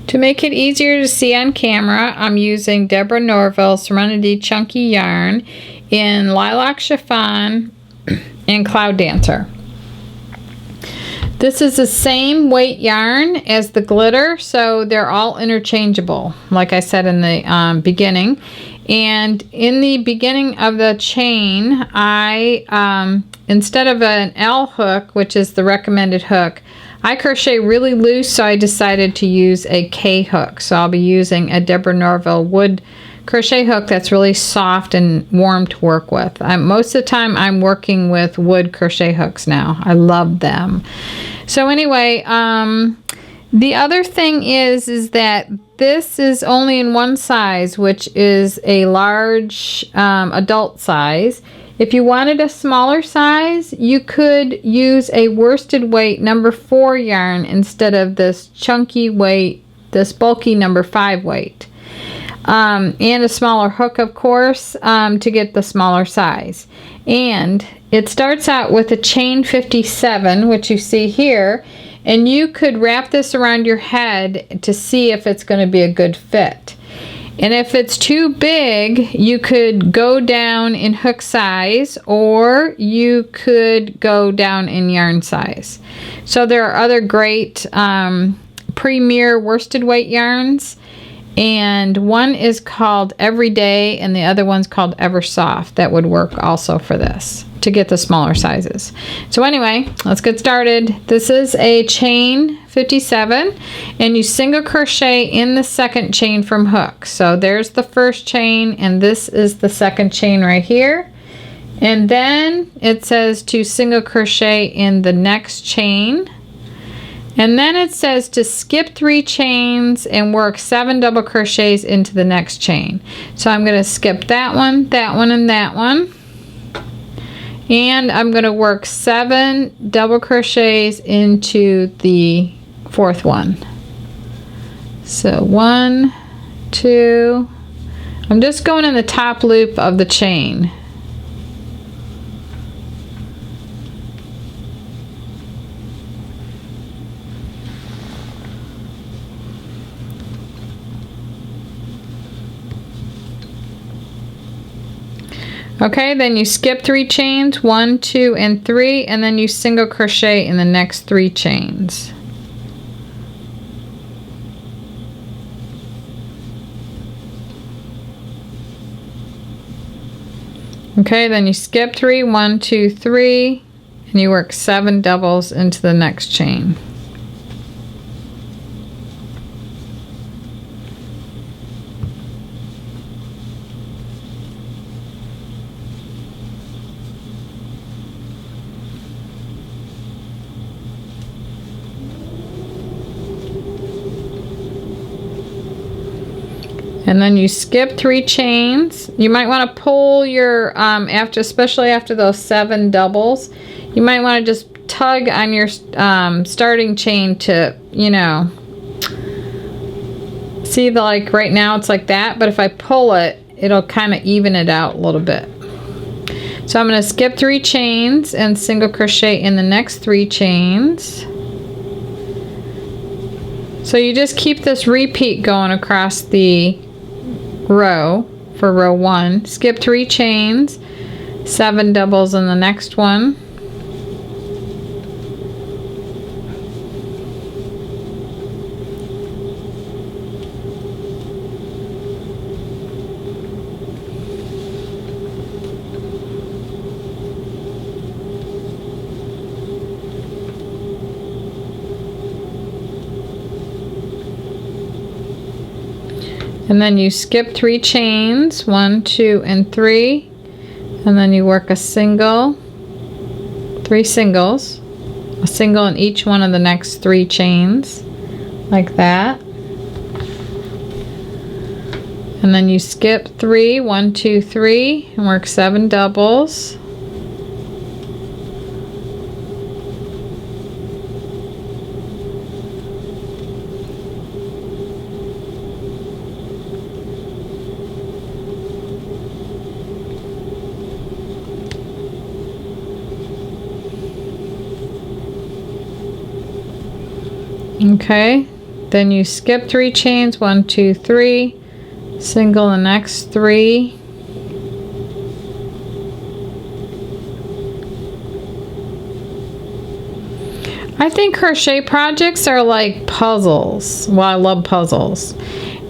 To make it easier to see on camera, I'm using Deborah Norville Serenity Chunky Yarn in Lilac Chiffon and Cloud Dancer. This is the same weight yarn as the glitter, so they're all interchangeable, like I said in the beginning. And in the beginning of the chain, I, instead of an L hook, which is the recommended hook, I crochet really loose, so I decided to use a K hook. So I'll be using a Deborah Norville wood crochet hook that's really soft and warm to work with. Most of the time I'm working with wood crochet hooks now. I love them. So anyway, the other thing is that this is only in one size, which is a large adult size. If you wanted a smaller size, you could use a worsted weight number 4 yarn instead of this chunky weight, this bulky number 5 weight. And a smaller hook, of course, to get the smaller size. And it starts out with a chain 57, which you see here, and you could wrap this around your head to see if it's going to be a good fit. And if it's too big, you could go down in hook size, or you could go down in yarn size. So there are other great premier worsted weight yarns, and one is called Everyday and the other one's called Eversoft. That would work also for this to get the smaller sizes. So anyway, let's get started. This is a chain 57, and you single crochet in the second chain from hook. So there's the first chain, and this is the second chain right here. And then it says to single crochet in the next chain. And then it says to skip 3 chains and work 7 double crochets into the next chain. So I'm going to skip that one, and that one. And I'm going to work 7 double crochets into the 4th one. So 1, 2, I'm just going in the top loop of the chain. Okay, then you skip 3 chains, 1, 2, and 3, and then you single crochet in the next 3 chains. Okay, then you skip 3, 1, 2, 3, and you work 7 doubles into the next chain. And then you skip 3 chains. You might want to pull your, especially after those 7 doubles, you might want to just tug on your starting chain to, see like right now it's like that, but if I pull it, it'll kind of even it out a little bit. So I'm going to skip 3 chains and single crochet in the next 3 chains. So you just keep this repeat going across the row for row 1. Skip 3 chains, 7 doubles in the next one. And then you skip 3 chains, 1, 2, and 3, and then you work a single, 3 singles, a single in each one of the next 3 chains, like that. And then you skip 3, 1, 2, 3, and work 7 doubles. Okay, then you skip 3 chains, 1, 2, 3, single the next 3, I think crochet projects are like puzzles. Well, I love puzzles,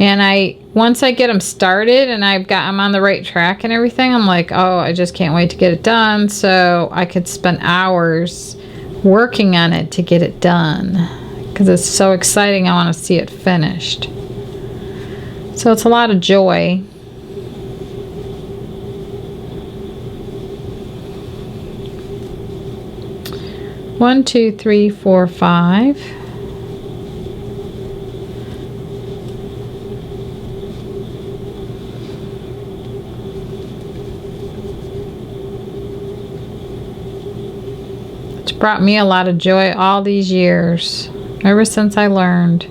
and once I get them started and I'm on the right track and everything, I'm like, oh, I just can't wait to get it done, so I could spend hours working on it to get it done because it's so exciting. I want to see it finished, so it's a lot of joy. One, 2, 3, 4, 5. It's brought me a lot of joy all these years, ever since I learned.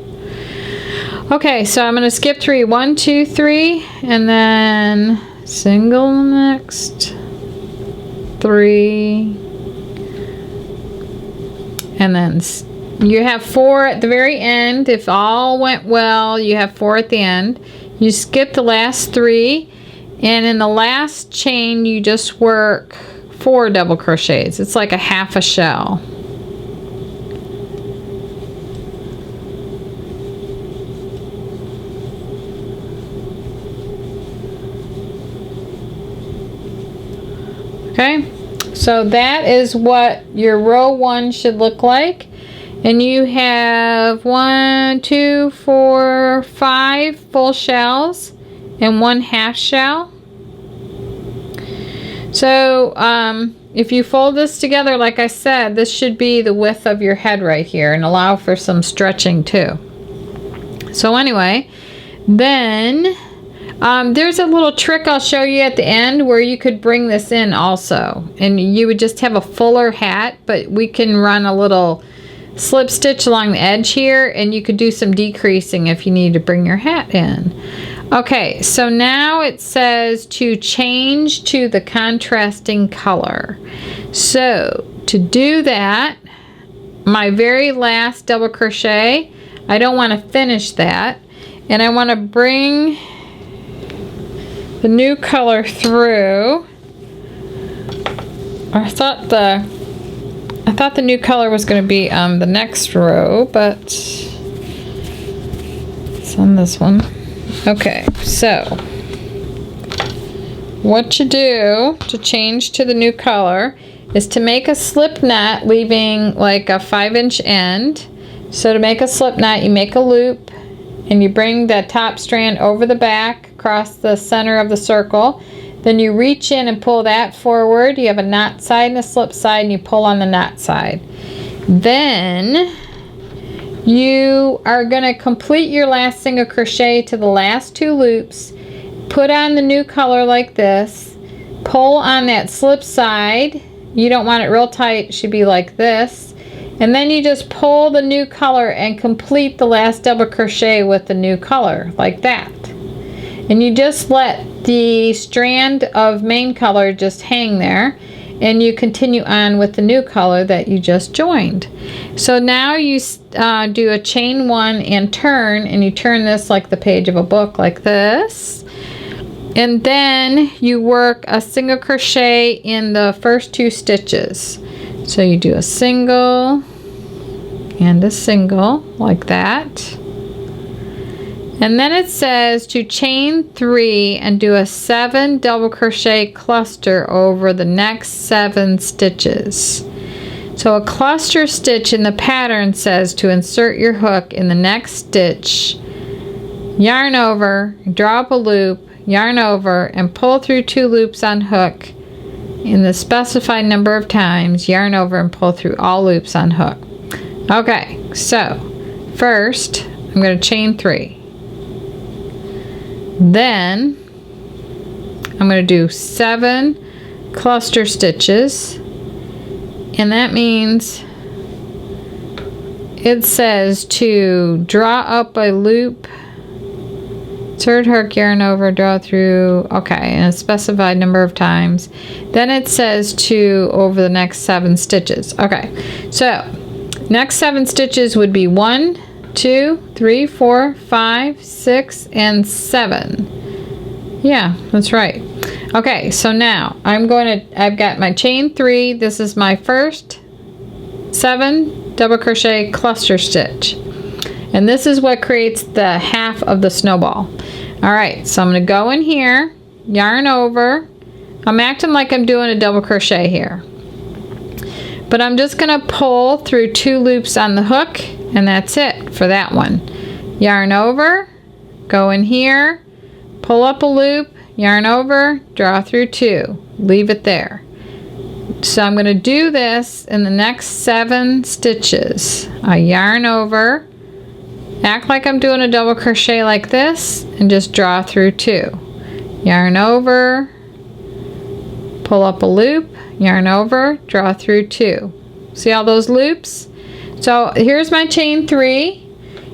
Okay, so I'm going to skip 3. 1, 2, 3, and then single next 3. And then you have 4 at the very end. If all went well, you have 4 at the end. You skip the last 3, and in the last chain you just work 4 double crochets. It's like a half a shell. Okay, so that is what your row 1 should look like. And you have 1, 2, 4, 5 full shells and 1 half shell. So if you fold this together, like I said, this should be the width of your head right here and allow for some stretching too. So anyway, then there's a little trick I'll show you at the end where you could bring this in also, and you would just have a fuller hat, but we can run a little slip stitch along the edge here, and you could do some decreasing if you need to bring your hat in. Okay, so now it says to change to the contrasting color. So to do that, my very last double crochet, I don't want to finish that, and I want to bring the new color through. I thought the new color was going to be the next row, but it's on this one. Okay, so what you do to change to the new color is to make a slip knot, leaving like a 5-inch end. So to make a slip knot, you make a loop and you bring the top strand over the back across the center of the circle. Then you reach in and pull that forward. You have a knot side and a slip side, and you pull on the knot side. Then you are going to complete your last single crochet to the last 2 loops. Put on the new color like this. Pull on that slip side. You don't want it real tight. It should be like this. And then you just pull the new color and complete the last double crochet with the new color like that. And you just let the strand of main color just hang there, and you continue on with the new color that you just joined. So now you do a chain 1 and turn, and you turn this like the page of a book like this. And then you work a single crochet in the first 2 stitches. So you do a single and a single like that. And then it says to chain 3 and do a 7 double crochet cluster over the next 7 stitches. So a cluster stitch in the pattern says to insert your hook in the next stitch, yarn over, draw up a loop, yarn over, and pull through 2 loops on hook in the specified number of times, yarn over and pull through all loops on hook. Okay, so first I'm going to chain 3. Then I'm going to do 7 cluster stitches, and that means it says to draw up a loop, insert hook, yarn over, draw through, okay, and a specified number of times. Then it says to over the next 7 stitches. Okay, so next 7 stitches would be 1, 2, 3, 4, 5, 6, and 7. Yeah, that's right. Okay, so now I've got my chain 3. This is my first 7 double crochet cluster stitch. And this is what creates the half of the snowball. Alright, so I'm going to go in here, yarn over. I'm acting like I'm doing a double crochet here. But I'm just going to pull through 2 loops on the hook, and that's it for that one. Yarn over, go in here, pull up a loop, yarn over, draw through 2. Leave it there. So I'm going to do this in the next 7 stitches. I yarn over, act like I'm doing a double crochet like this, and just draw through 2. Yarn over, pull up a loop, yarn over, draw through 2. See all those loops? So here's my chain 3,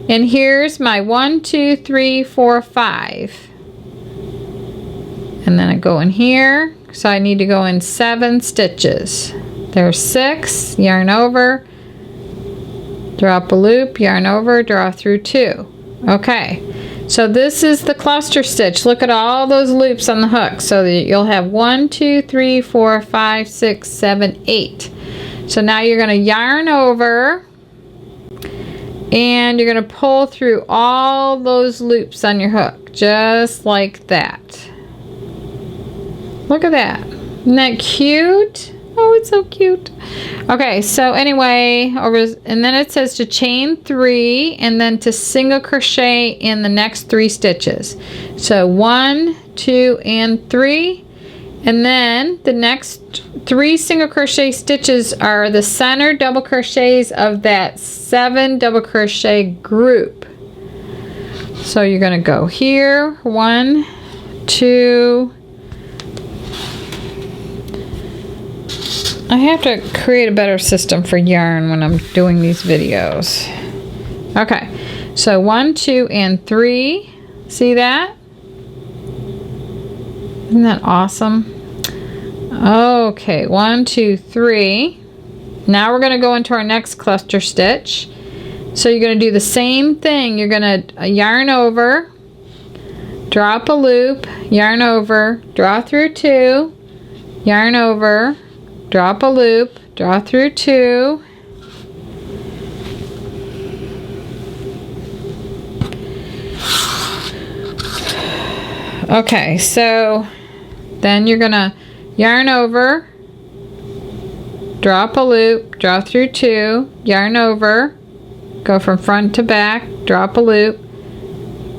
and here's my 1, 2, 3, 4, 5. And then I go in here, so I need to go in 7 stitches. There's 6, yarn over, drop a loop, yarn over, draw through 2. Okay, so this is the cluster stitch. Look at all those loops on the hook. So that you'll have 1, 2, 3, 4, 5, 6, 7, 8. So now you're going to yarn over, and you're going to pull through all those loops on your hook, just like that. Look at that. Isn't that cute? Oh, it's so cute. Okay, so anyway, and then it says to chain 3 and then to single crochet in the next 3 stitches. So 1, 2, and 3. And then the next 3 single crochet stitches are the center double crochets of that 7 double crochet group. So you're going to go here, 1, 2. I have to create a better system for yarn when I'm doing these videos. Okay, so 1, 2, and 3. See that? Isn't that awesome? Okay, 1, 2, 3. Now we're going to go into our next cluster stitch. So you're going to do the same thing. You're going to yarn over, drop a loop, yarn over, draw through 2, yarn over, drop a loop, draw through 2. Okay, so then you're going to yarn over, drop a loop, draw through 2, yarn over, go from front to back, drop a loop,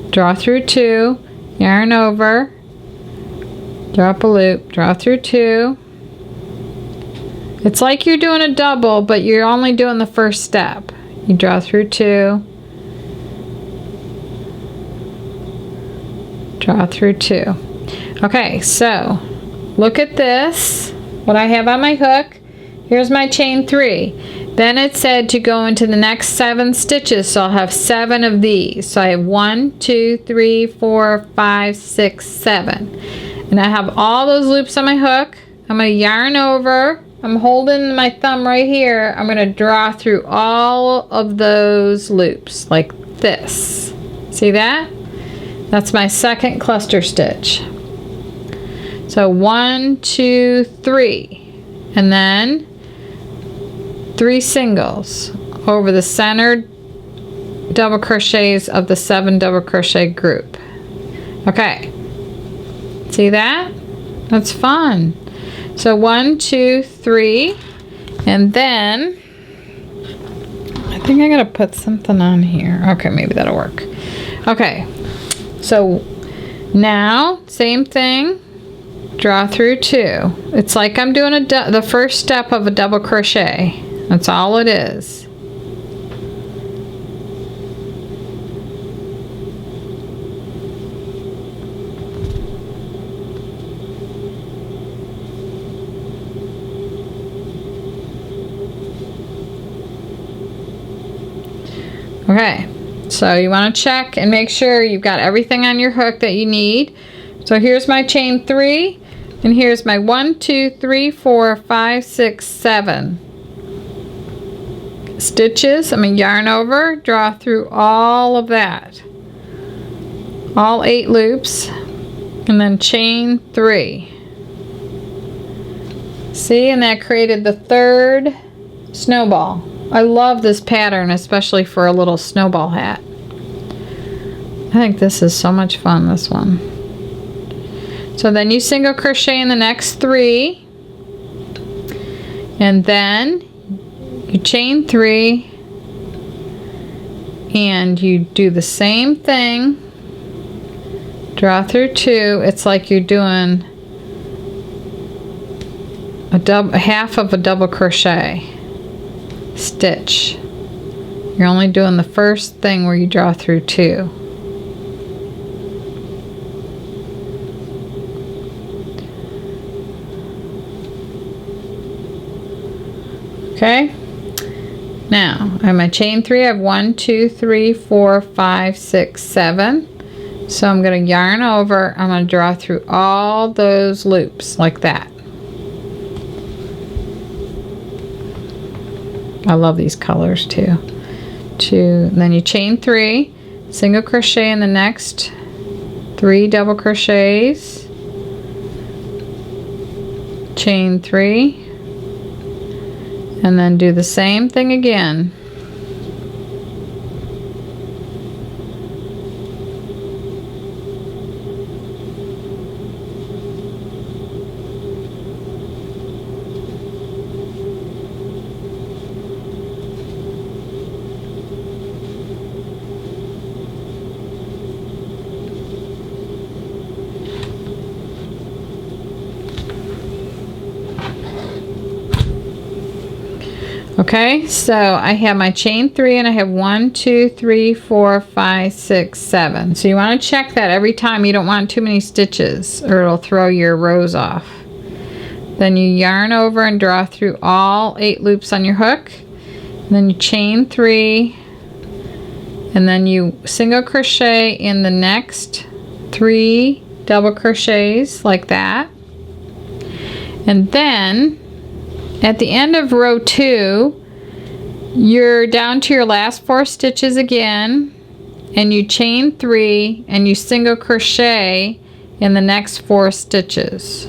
draw through 2, yarn over, drop a loop, draw through 2. It's like you're doing a double, but you're only doing the first step. You draw through 2, draw through 2. Okay, so look at this, what I have on my hook. Here's my chain 3. Then it said to go into the next 7 stitches, so I'll have 7 of these. So I have 1, 2, 3, 4, 5, 6, 7. And I have all those loops on my hook. I'm going to yarn over. I'm holding my thumb right here. I'm going to draw through all of those loops like this. See that? That's my second cluster stitch. So 1, 2, 3. And then 3 singles over the centered double crochets of the 7 double crochet group. Okay. See that? That's fun. So 1, 2, 3, and then I think I gotta put something on here. Okay, maybe that'll work. Okay, so now same thing, draw through 2. It's like I'm doing the first step of a double crochet. That's all it is. Okay, so you want to check and make sure you've got everything on your hook that you need. So here's my chain 3, and here's my 1, 2, 3, 4, 5, 6, 7 stitches. I'm going to yarn over, draw through all of that, all 8 loops, and then chain 3. See, and that created the 3rd snowball. I love this pattern, especially for a little snowball hat. I think this is so much fun, this one. So then you single crochet in the next 3, and then you chain 3, and you do the same thing, draw through 2. It's like you're doing a half of a double crochet stitch. You're only doing the first thing where you draw through 2. Okay, now I have my chain 3. I have 1, 2, 3, 4, 5, 6, 7. So I'm going to yarn over. I'm going to draw through all those loops like that. I love these colors too. 2, then you chain 3, single crochet in the next 3 double crochets, chain 3, and then do the same thing again. Okay, so I have my chain 3 and I have 1, 2, 3, 4, 5, 6, 7. So you want to check that every time. You don't want too many stitches or it'll throw your rows off. Then you yarn over and draw through all 8 loops on your hook. And then you chain 3, and then you single crochet in the next 3 double crochets like that. And then at the end of row 2, you're down to your last 4 stitches again, and you chain 3 and you single crochet in the next 4 stitches.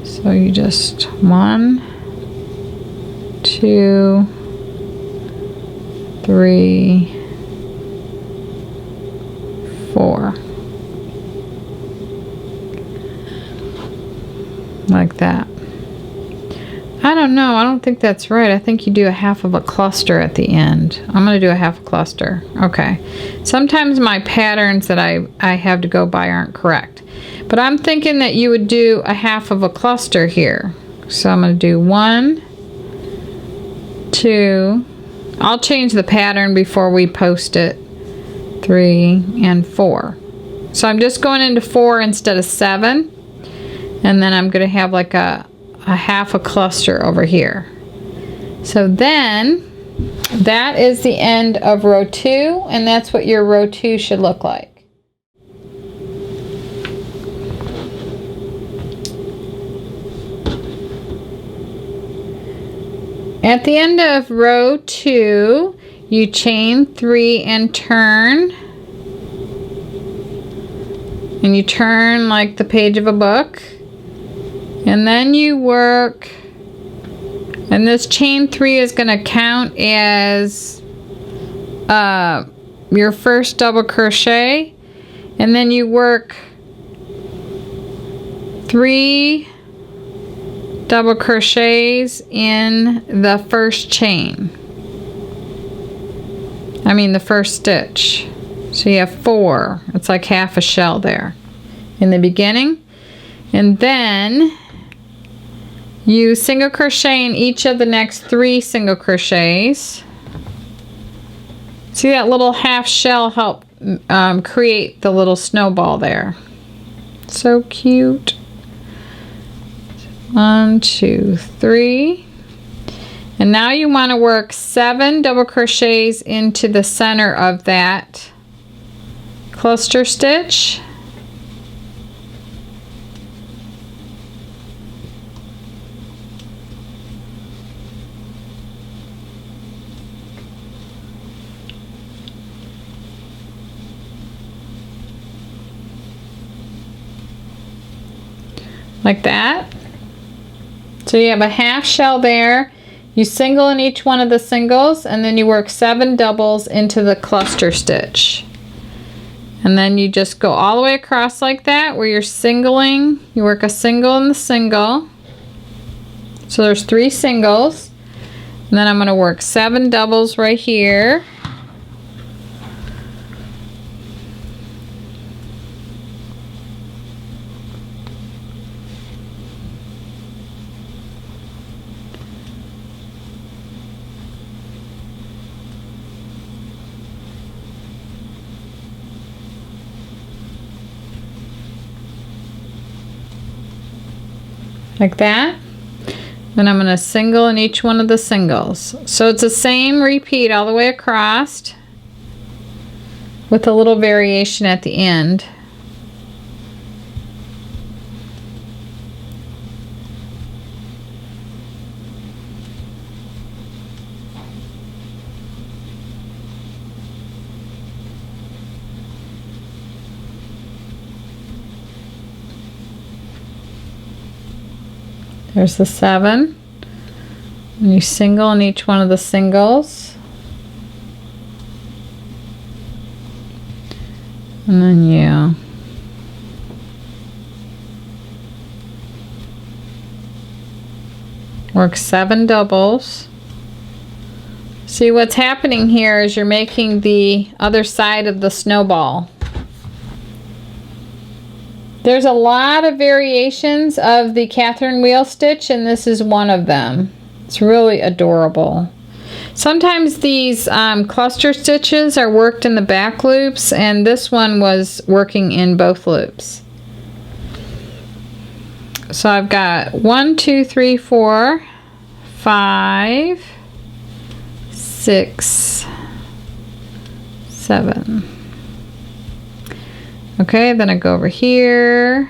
So you just 1, 2, 3, 4. Like that. I don't know. I don't think that's right. I think you do a half of a cluster at the end. I'm going to do a half a cluster. Okay. Sometimes my patterns that I have to go by aren't correct. But I'm thinking that you would do a half of a cluster here. So I'm going to do 1, 2. I'll change the pattern before we post it. 3 and 4. So I'm just going into 4 instead of 7. And then I'm going to have like a half a cluster over here. So then that is the end of row 2, and that's what your row 2 should look like. At the end of row 2, you chain 3 and turn. And you turn like the page of a book. And then you work, and this chain 3 is going to count as your first double crochet, and then you work 3 double crochets in the first chain. I mean the first stitch. So you have 4. It's like half a shell there in the beginning. And then you single crochet in each of the next 3 single crochets. See that little half shell help create the little snowball there. So cute. 1, 2, 3. And now you want to work 7 double crochets into the center of that cluster stitch. like that. So you have a half shell there. You single in each one of the singles, and then you work 7 doubles into the cluster stitch. And then you just go all the way across like that, where you're singling. You work a single in the single. So there's 3 singles. And then I'm going to work 7 doubles right here. Like that. Then I'm going to single in each one of the singles. So it's the same repeat all the way across with a little variation at the end. There's the 7. And you single in each one of the singles. And then you work 7 doubles. See, what's happening here is you're making the other side of the snowball. There's a lot of variations of the Catherine wheel stitch, and this is one of them. It's really adorable. Sometimes these cluster stitches are worked in the back loops, and this one was working in both loops. So I've got 1, 2, 3, 4, 5, 6, 7. Okay, then I go over here.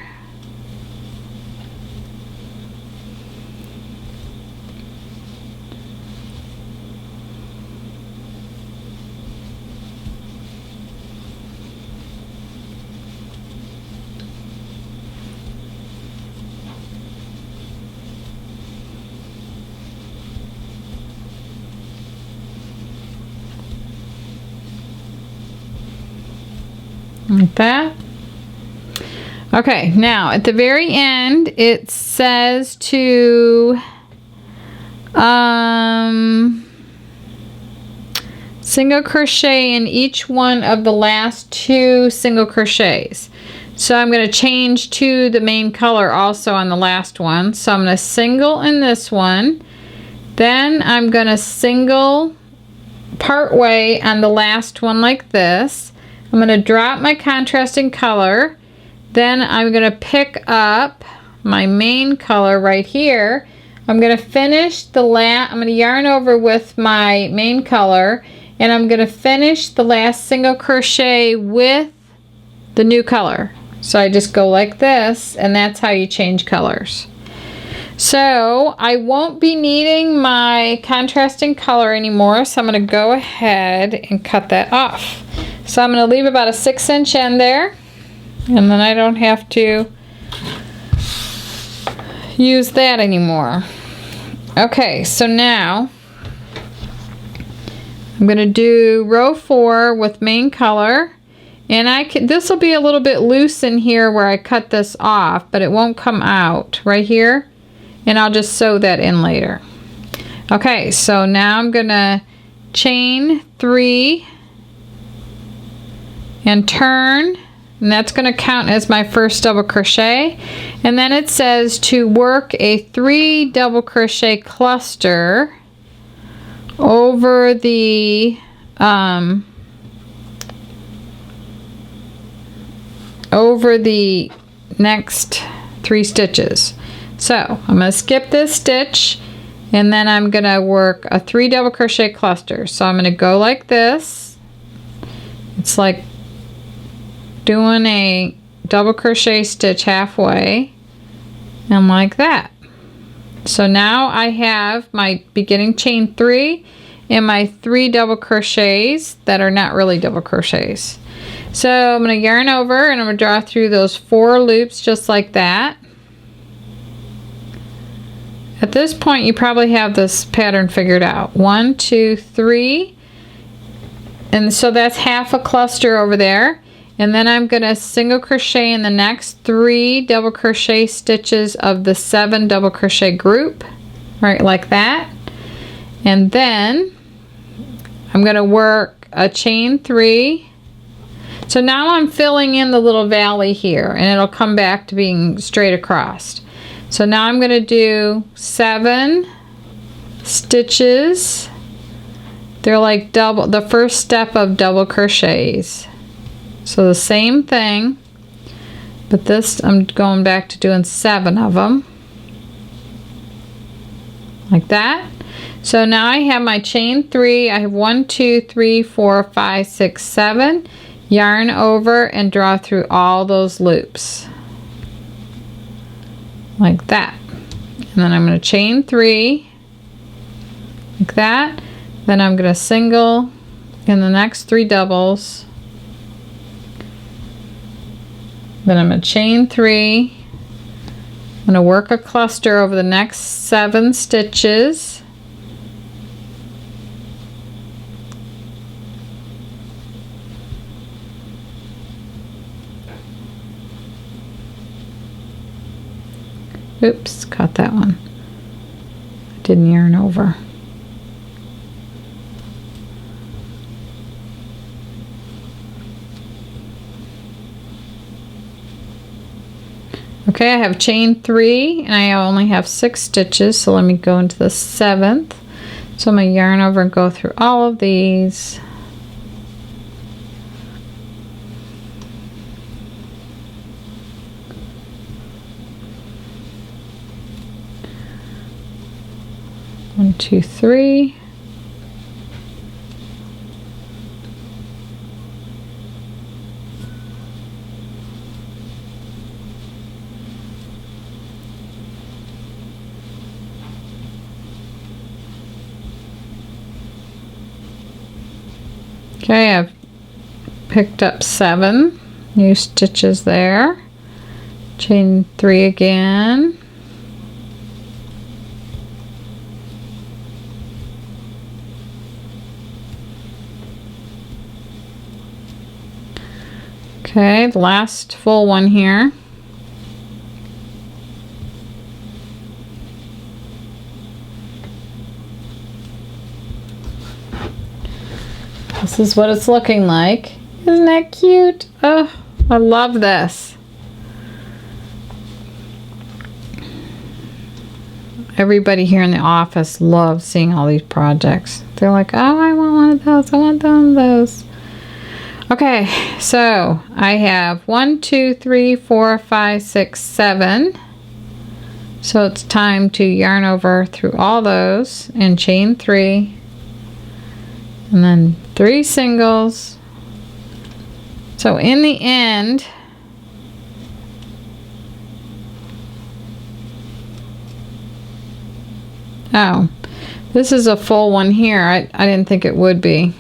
Like that. Okay, now at the very end it says to single crochet in each one of the last 2 single crochets. So I'm going to change to the main color also on the last one. So I'm going to single in this one, then I'm going to single part way on the last one like this. I'm going to drop my contrasting color, then I'm going to pick up my main color right here. I'm going to finish the I'm going to yarn over with my main color, and I'm going to finish the last single crochet with the new color. So I just go like this, and that's how you change colors. So I won't be needing my contrasting color anymore, so I'm going to go ahead and cut that off. So I'm going to leave about a 6-inch end there, and then I don't have to use that anymore. Okay, so now I'm going to do row 4 with main color, and this will be a little bit loose in here where I cut this off, but it won't come out right here, and I'll just sew that in later. Okay, so now I'm going to chain 3 and turn, and that's going to count as my first double crochet. And then it says to work a 3 double crochet cluster over the next 3 stitches. So I'm going to skip this stitch, and then I'm going to work a 3 double crochet cluster. So I'm going to go like this. It's like doing a double crochet stitch halfway, and like that. So now I have my beginning chain 3 and my 3 double crochets that are not really double crochets. So I'm going to yarn over, and I'm going to draw through those 4 loops just like that. at this point you probably have this pattern figured out. 1, 2, 3, and so that's half a cluster over there. And then I'm going to single crochet in the next 3 double crochet stitches of the 7 double crochet group, right, like that. And then I'm going to work a chain 3. So now I'm filling in the little valley here, and it'll come back to being straight across. So now I'm going to do 7 stitches. They're like double, the first step of double crochets. So the same thing, but this I'm going back to doing 7 of them, like that. So now I have my chain 3. I have 1, 2, 3, 4, 5, 6, 7. Yarn over and draw through all those loops, like that. And then I'm going to chain 3, like that. Then I'm going to single in the next 3 doubles. Then I'm going to chain 3. I'm going to work a cluster over the next 7 stitches. Oops, caught that one. I didn't yarn over. Okay, I have chain 3 and I only have 6 stitches, so let me go into the 7th. So I'm going to yarn over and go through all of these. One, 2, 3. Okay, I've picked up 7 new stitches there. Chain 3 again. Okay, the last full one here. This is what it's looking like. Isn't that cute? Oh, I love this. Everybody here in the office loves seeing all these projects. They're like, oh, I want one of those. I want one of those. Okay, so I have 1, 2, 3, 4, 5, 6, 7. So it's time to yarn over through all those and chain 3. And then 3 singles. So in the end, oh, this is a full one here. I didn't think it would be.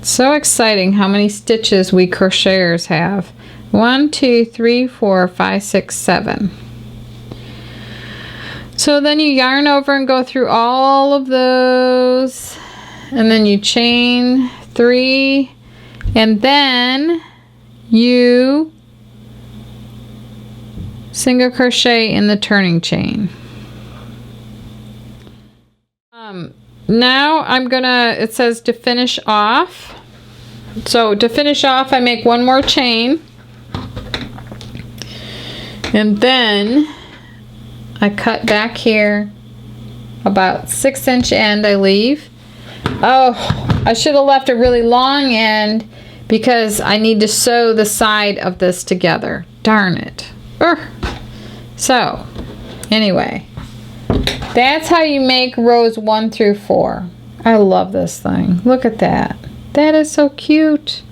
So exciting how many stitches we crocheters have. 1, 2, 3, 4, 5, 6, 7. So then you yarn over and go through all of those, and then you chain 3, and then you single crochet in the turning chain. Now I'm gonna, it says to finish off. So to finish off, I make 1 more chain, and then I cut back here about 6-inch end I leave. Oh, I should have left a really long end because I need to sew the side of this together. Darn it. So anyway, that's how you make rows 1 through 4. I love this thing. Look at that. That is so cute.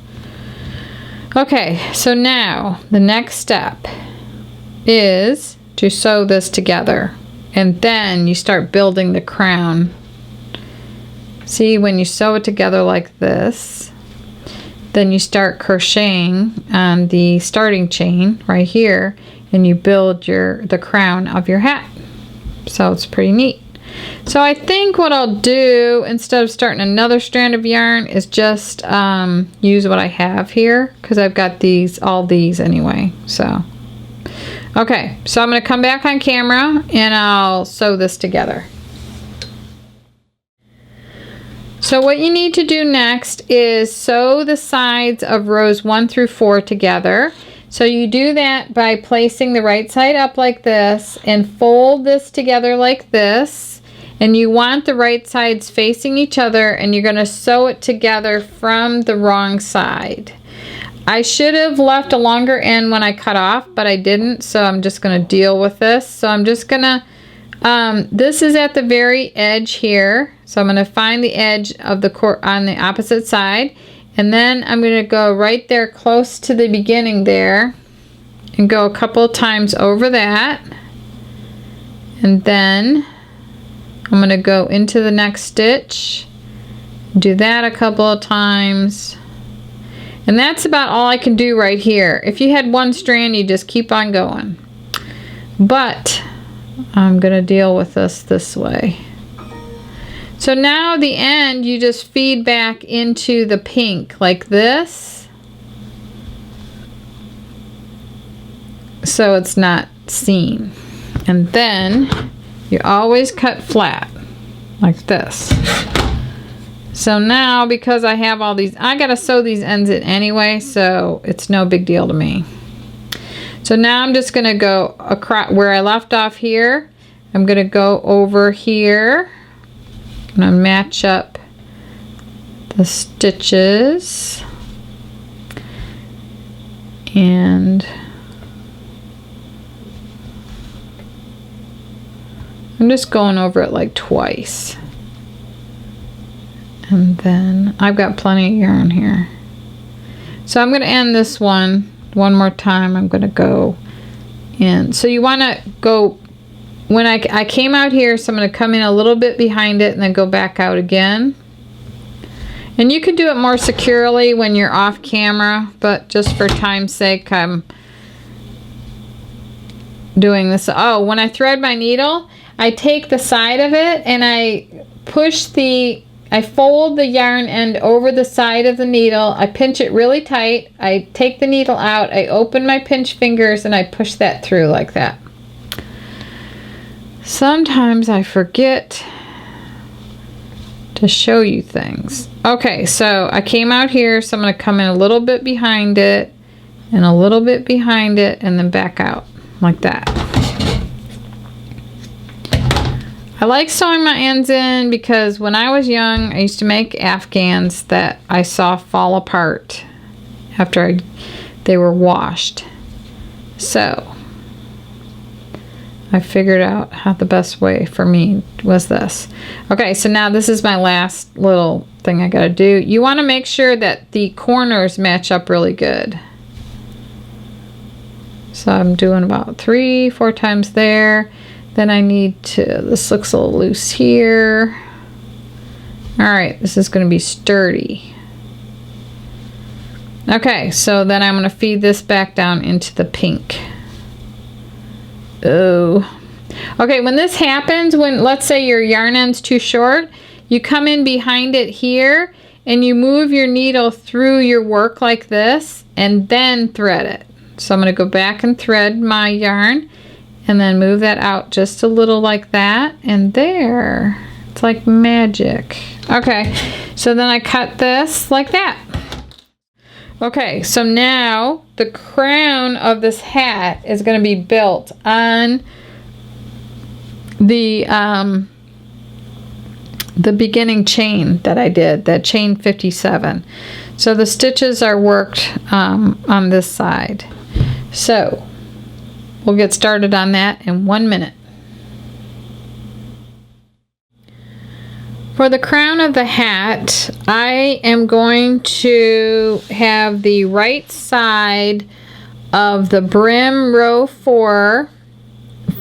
Okay, so now the next step is to sew this together, and then you start building the crown. See, when you sew it together like this, then you start crocheting on the starting chain right here, and you build the crown of your hat. So it's pretty neat. So I think what I'll do, instead of starting another strand of yarn, is just use what I have here, because I've got all these anyway. So okay, so I'm going to come back on camera and I'll sew this together. So what you need to do next is sew the sides of rows 1 through 4 together. So you do that by placing the right side up like this and fold this together like this. And you want the right sides facing each other, and you're going to sew it together from the wrong side. I should have left a longer end when I cut off, but I didn't, so I'm just going to deal with this. So I'm just going to, this is at the very edge here. So I'm going to find the edge of the on the opposite side, and then I'm going to go right there close to the beginning there and go a couple of times over that. And then I'm going to go into the next stitch, do that a couple of times, and that's about all I can do right here. If you had one strand, you just keep on going, but I'm going to deal with this way. So now the end, you just feed back into the pink like this, so it's not seen, and then you always cut flat like this. So now, because I have all these, I gotta sew these ends in anyway, so it's no big deal to me. So now I'm just gonna go across where I left off here. I'm gonna go over here. I'm gonna match up the stitches, and I'm just going over it like twice. And then I've got plenty of yarn here. So I'm going to end this one more time. I'm going to go in. So you want to go, when I came out here, so I'm going to come in a little bit behind it and then go back out again. And you could do it more securely when you're off camera, but just for time's sake, I'm doing this. Oh, when I thread my needle, I take the side of it and I fold the yarn end over the side of the needle. I pinch it really tight. I take the needle out. I open my pinch fingers and I push that through like that. Sometimes I forget to show you things. Okay, so I came out here, so I'm going to come in a little bit behind it and a little bit behind it and then back out like that. I like sewing my ends in because when I was young, I used to make Afghans that I saw fall apart after they were washed. So I figured out how the best way for me was this. Okay, so now this is my last little thing I gotta do. You want to make sure that the corners match up really good. So I'm doing about 3-4 times there. Then I need to, this looks a little loose here. Alright, this is going to be sturdy. Okay, so then I'm going to feed this back down into the pink. Oh. Okay, when this happens, when let's say your yarn end's too short, you come in behind it here and you move your needle through your work like this and then thread it. So I'm going to go back and thread my yarn and then move that out just a little like that, and there. It's like magic. Okay, so then I cut this like that. Okay, so now the crown of this hat is going to be built on the beginning chain that I did, that chain 57. So the stitches are worked on this side. So we'll get started on that in 1 minute. For the crown of the hat, I am going to have the right side of the brim row 4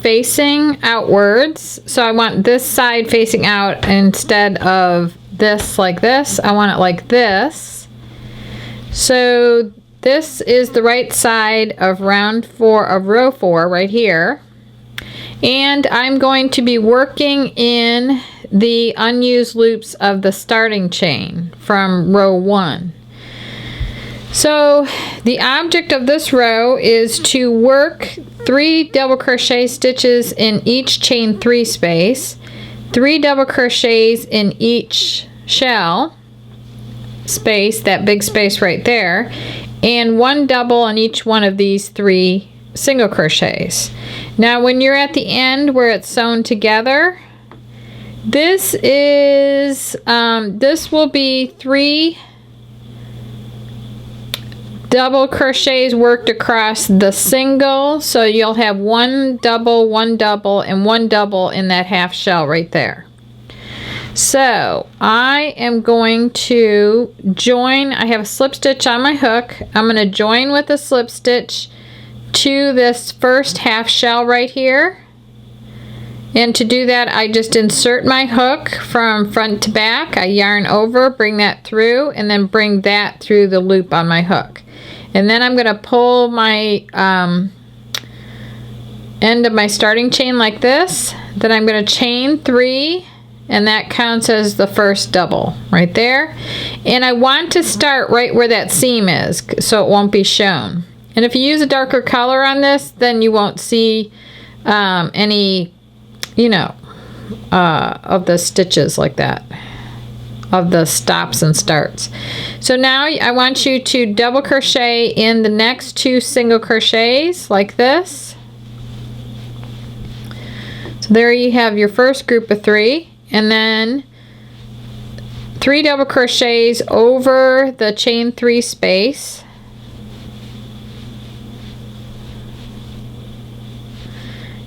facing outwards. So I want this side facing out instead of this like this. I want it like this. So this is the right side of round 4 of row 4 right here. And I'm going to be working in the unused loops of the starting chain from row 1. So the object of this row is to work 3 double crochet stitches in each chain 3 space, 3 double crochets in each shell space, that big space right there, and 1 double on each one of these 3 single crochets. Now when you're at the end where it's sewn together, this is this will be 3 double crochets worked across the single, so you'll have 1 double, 1 double, and 1 double in that half shell right there. So I am going to join. I have a slip stitch on my hook. I'm going to join with a slip stitch to this first half shell right here, and to do that I just insert my hook from front to back. I yarn over, bring that through, and then bring that through the loop on my hook. And then I'm going to pull my end of my starting chain like this. Then I'm going to chain 3, and that counts as the first double right there. And I want to start right where that seam is so it won't be shown. And if you use a darker color on this, then you won't see any, you know, of the stitches like that, of the stops and starts. So now I want you to double crochet in the next 2 single crochets like this. So there you have your first group of 3, and then 3 double crochets over the chain 3 space.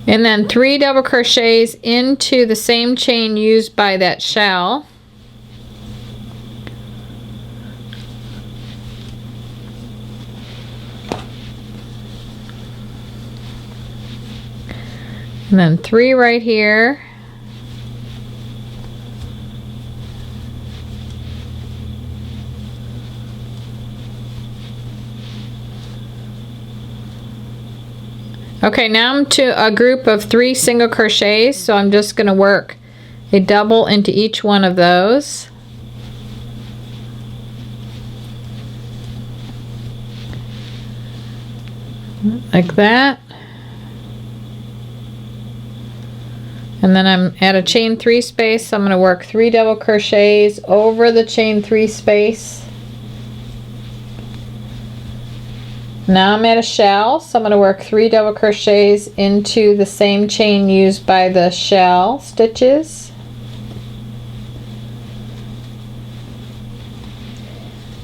And then 3 double crochets into the same chain used by that shell. And then 3 right here. Okay, now I'm to a group of 3 single crochets, so I'm just going to work a double into each one of those. Like that. And then I'm at a chain 3 space, so I'm going to work 3 double crochets over the chain 3 space. Now I'm at a shell, so I'm going to work 3 double crochets into the same chain used by the shell stitches.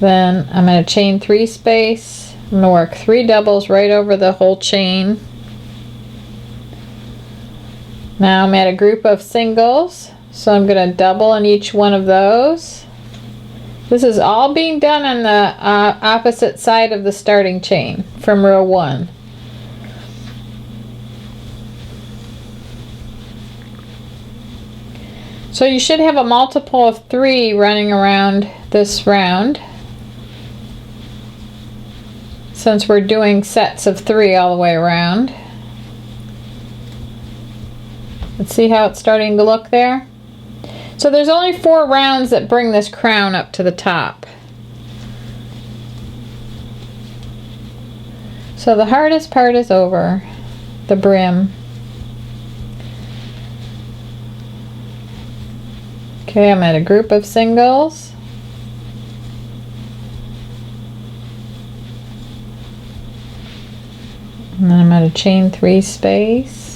Then I'm at a chain 3 space. I'm going to work 3 doubles right over the whole chain. Now I'm at a group of singles, so I'm going to double in each one of those. This is all being done on the opposite side of the starting chain from row 1. So you should have a multiple of 3 running around this round, since we're doing sets of 3 all the way around. Let's see how it's starting to look there. So there's only 4 rounds that bring this crown up to the top. So the hardest part is over, the brim. Okay, I'm at a group of singles. And then I'm at a chain 3 space.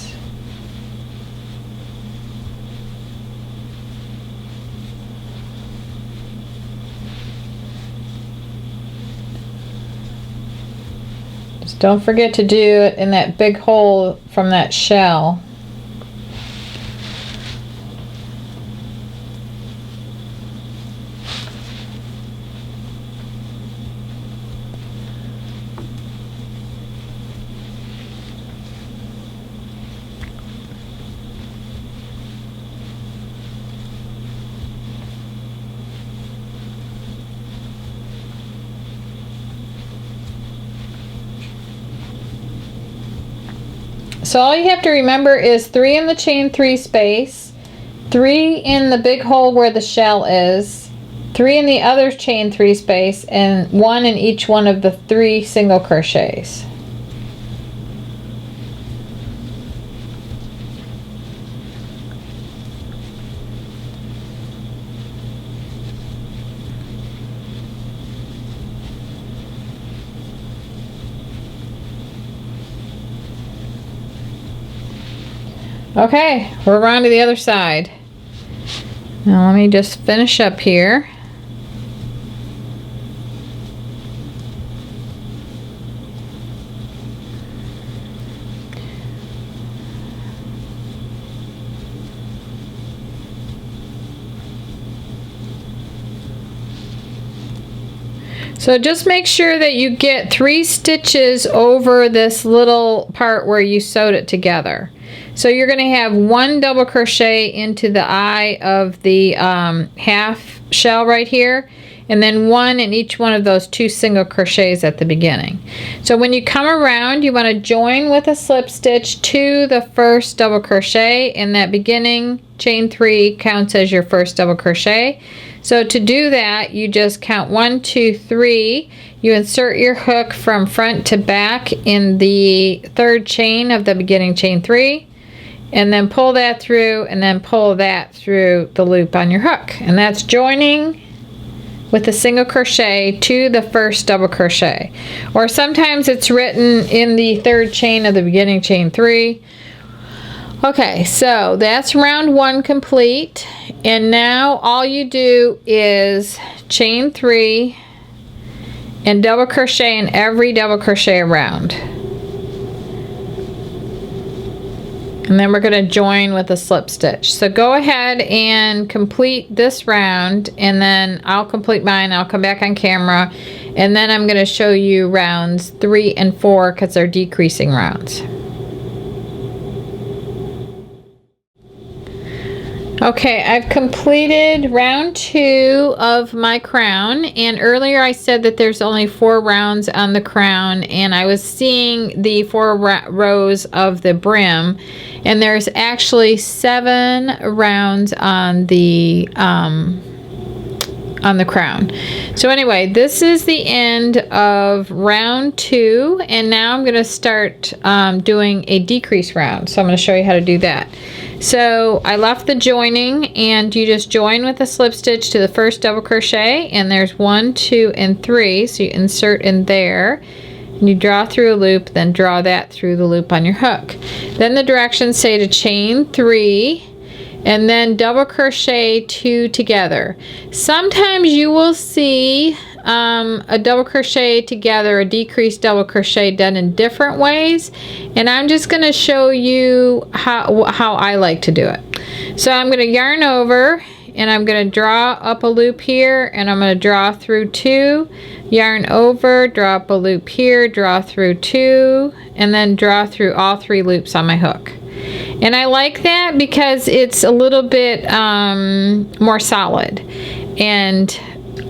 Don't forget to do it in that big hole from that shell. So all you have to remember is 3 in the chain 3 space, 3 in the big hole where the shell is, 3 in the other chain 3 space, and 1 in each one of the 3 single crochets. Okay, we're around to the other side. Now let me just finish up here. So just make sure that you get 3 stitches over this little part where you sewed it together. So you're going to have 1 double crochet into the eye of the half shell right here, and then 1 in each one of those 2 single crochets at the beginning. So when you come around, you want to join with a slip stitch to the first double crochet, and that beginning chain 3 counts as your first double crochet. So to do that, you just count 1, 2, 3. You insert your hook from front to back in the 3rd chain of the beginning chain 3, and then pull that through, and then pull that through the loop on your hook. And that's joining with a single crochet to the first double crochet. Or sometimes it's written in the 3rd chain of the beginning chain 3. Okay, so that's round 1 complete. And now all you do is chain 3 and double crochet in every double crochet around. And then we're going to join with a slip stitch. So go ahead and complete this round, and then I'll complete mine. I'll come back on camera, and then I'm going to show you rounds 3 and 4 because they're decreasing rounds. Okay, I've completed round 2 of my crown, and earlier I said that there's only 4 rounds on the crown, and I was seeing the 4 rows of the brim, and there's actually 7 rounds on the crown. So anyway, this is the end of round 2, and now I'm going to start doing a decrease round. So I'm going to show you how to do that. So I left the joining, and you just join with a slip stitch to the first double crochet, and there's 1, 2, and 3. So you insert in there, and you draw through a loop, then draw that through the loop on your hook. Then the directions say to chain 3, and then double crochet 2 together. Sometimes you will see a double crochet together, a decreased double crochet done in different ways, and I'm just going to show you how I like to do it. So I'm going to yarn over, and I'm going to draw up a loop here, and I'm going to draw through 2, yarn over, draw up a loop here, draw through 2, and then draw through all 3 loops on my hook. And I like that because it's a little bit more solid. And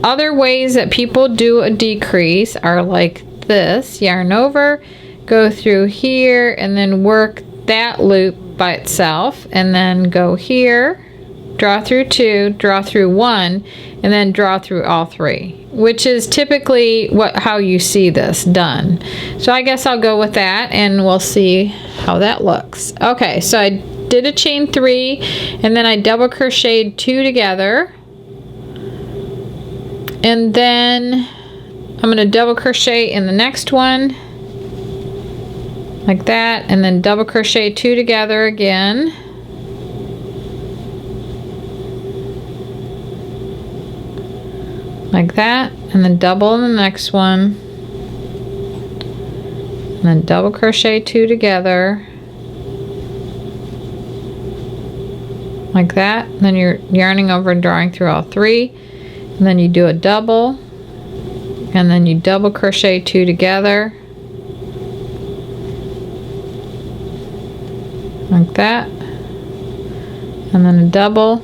other ways that people do a decrease are like this: yarn over, go through here, and then work that loop by itself, and then go here, draw through 2, draw through 1, and then draw through all 3, which is typically how you see this done. So I guess I'll go with that, and we'll see how that looks. Okay, so I did a chain 3, and then I double crocheted 2 together, and then I'm going to double crochet in the next one like that, and then double crochet 2 together again, like that, and then double in the next one, and then double crochet 2 together like that, and then you're yarning over and drawing through all 3, and then you do a double, and then you double crochet 2 together like that, and then a double,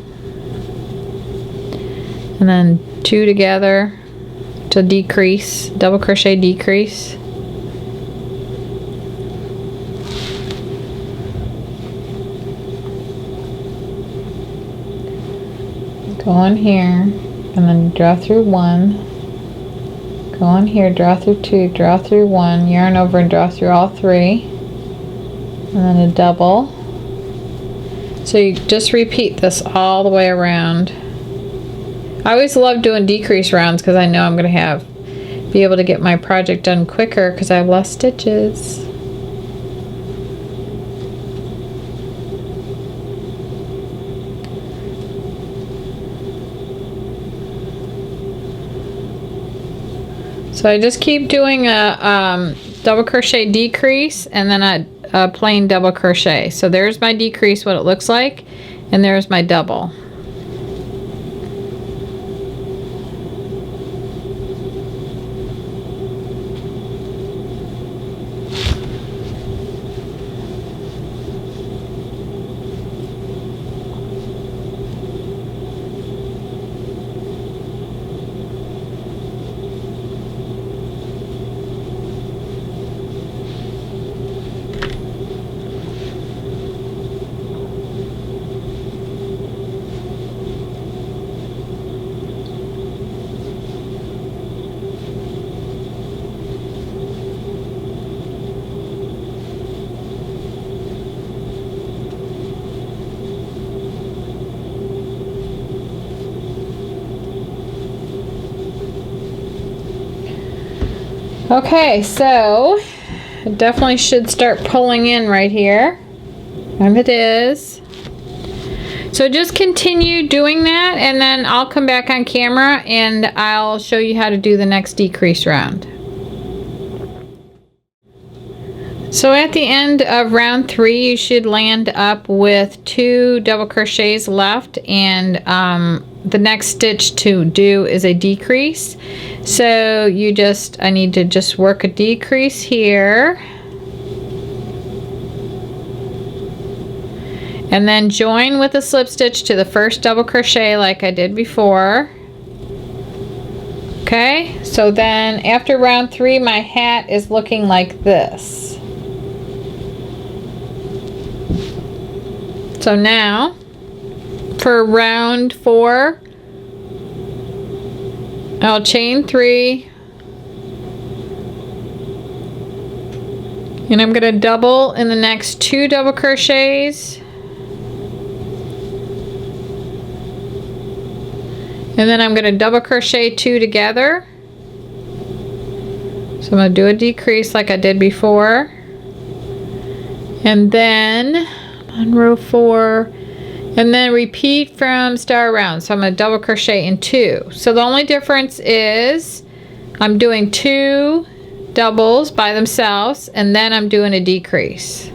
and then 2 together to decrease, double crochet decrease, go on here, and then draw through 1, go on here, draw through 2, draw through 1, yarn over and draw through all 3, and then a double. So you just repeat this all the way around. I always love doing decrease rounds because I know I'm going to be able to get my project done quicker because I have less stitches. So I just keep doing a double crochet decrease and then a plain double crochet. So there's my decrease, what it looks like, and there's my double. Okay, so it definitely should start pulling in right here, and it is. So just continue doing that, and then I'll come back on camera and I'll show you how to do the next decrease round. So at the end of round 3, you should land up with 2 double crochets left, and the next stitch to do is a decrease. So I need to just work a decrease here, and then join with a slip stitch to the first double crochet like I did before. Okay, so then after round 3, my hat is looking like this. So now for round 4, I'll chain 3, and I'm going to double in the next 2 double crochets, and then I'm going to double crochet 2 together. So I'm going to do a decrease like I did before, and then on row 4, and then repeat from start around. So I'm going to double crochet in 2. So the only difference is I'm doing 2 doubles by themselves, and then I'm doing a decrease.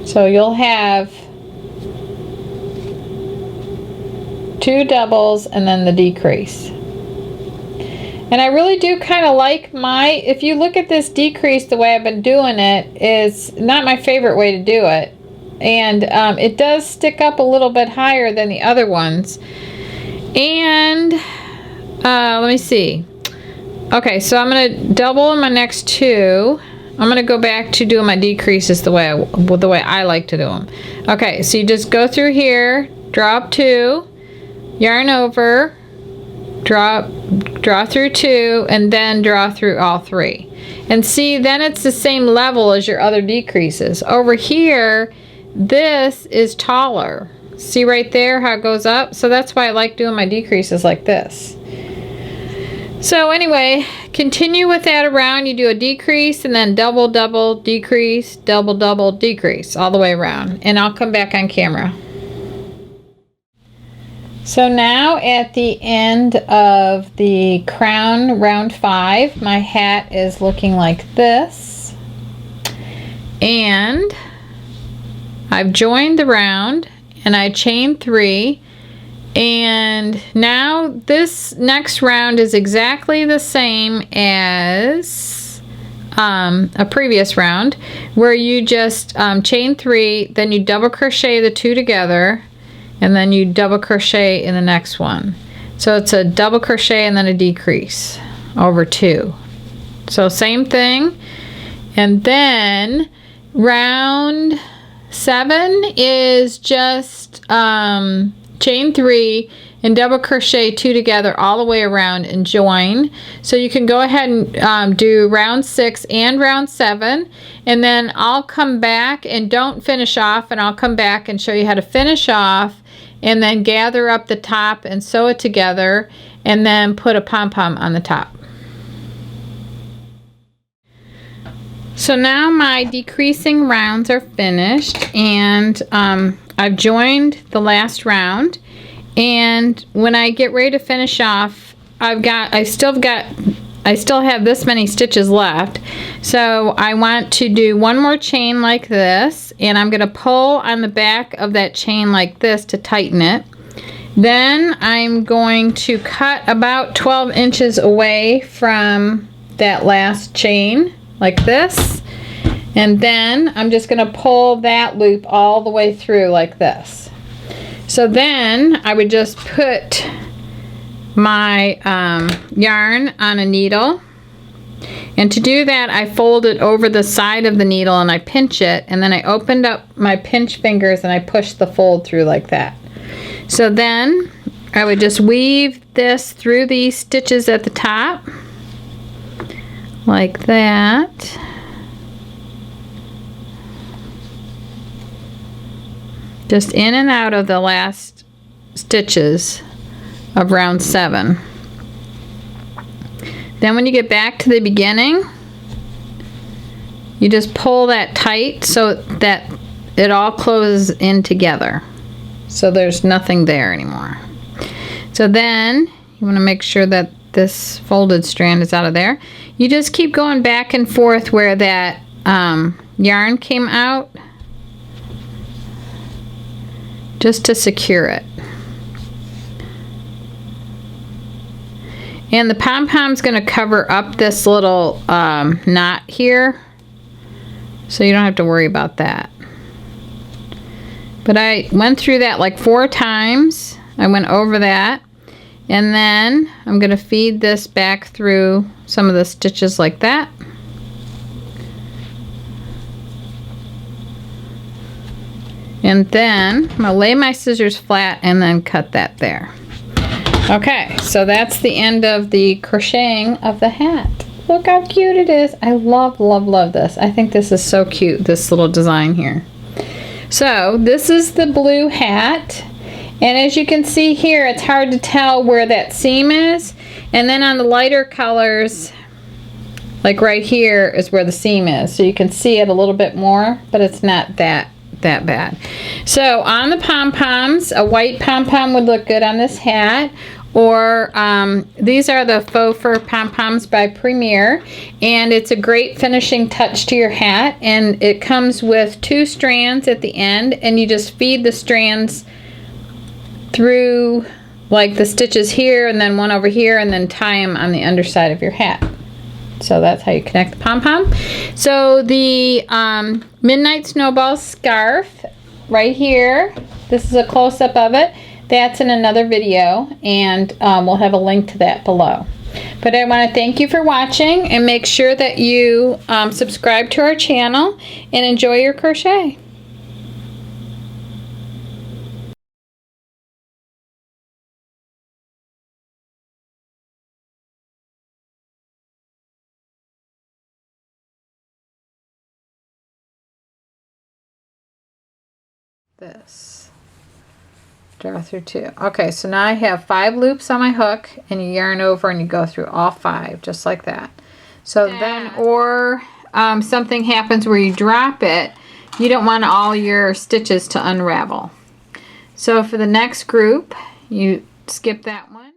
So you'll have 2 doubles and then the decrease. And I really do kind of like if you look at this decrease, the way I've been doing it is not my favorite way to do it. And it does stick up a little bit higher than the other ones. And let me see. Okay, so I'm going to double in my next 2. I'm going to go back to doing my decreases the way I like to do them. Okay, so you just go through here, drop 2, yarn over, draw through 2, and then draw through all 3. And see, then it's the same level as your other decreases. Over here, this is taller. See right there how it goes up? So that's why I like doing my decreases like this. So anyway, continue with that around. You do a decrease and then double, double, decrease, double, double, decrease all the way around. And I'll come back on camera. So now at the end of the crown round 5, my hat is looking like this. And I've joined the round and I chained 3. And now this next round is exactly the same as a previous round, where you just chain 3, then you double crochet the 2 together, and then you double crochet in the next one. So it's a double crochet and then a decrease over 2. So same thing. And then round 7 is just chain 3 and double crochet 2 together all the way around and join. So you can go ahead and do round 6 and round 7, and then I'll come back and don't finish off, and I'll come back and show you how to finish off and then gather up the top and sew it together and then put a pom-pom on the top. So now my decreasing rounds are finished, and I've joined the last round, and when I get ready to finish off, I still have this many stitches left. So I want to do one more chain like this, and I'm going to pull on the back of that chain like this to tighten it. Then I'm going to cut about 12 inches away from that last chain like this, and then I'm just going to pull that loop all the way through like this. So then I would just put my yarn on a needle, and to do that I fold it over the side of the needle and I pinch it, and then I opened up my pinch fingers and I push the fold through like that. So then I would just weave this through these stitches at the top like that. Just in and out of the last stitches of round 7. Then when you get back to the beginning, you just pull that tight so that it all closes in together, so there's nothing there anymore. So then you want to make sure that this folded strand is out of there. You just keep going back and forth where that yarn came out, just to secure it. And the pom-pom's going to cover up this little knot here, so you don't have to worry about that. But I went through that like 4 times. I went over that, and then I'm going to feed this back through some of the stitches like that. And then I'm going to lay my scissors flat and then cut that there. Okay, so that's the end of the crocheting of the hat. Look how cute it is. I love, love, love this. I think this is so cute, this little design here. So this is the blue hat. And as you can see here, it's hard to tell where that seam is. And then on the lighter colors, like right here is where the seam is. So you can see it a little bit more, but it's not that bad. So on the pom-poms, a white pom-pom would look good on this hat, or these are the faux fur pom-poms by Premier, and it's a great finishing touch to your hat, and it comes with 2 strands at the end, and you just feed the strands through like the stitches here and then one over here, and then tie them on the underside of your hat. So that's how you connect the pom-pom. So the Midnight Snowball scarf right here, this is a close-up of it. That's in another video, and we'll have a link to that below. But I want to thank you for watching, and make sure that you subscribe to our channel and enjoy your crochet. This. Draw through 2. Okay, so now I have 5 loops on my hook, and you yarn over and you go through all 5 just like that. So then, or something happens where you drop it, you don't want all your stitches to unravel. So for the next group, you skip that one.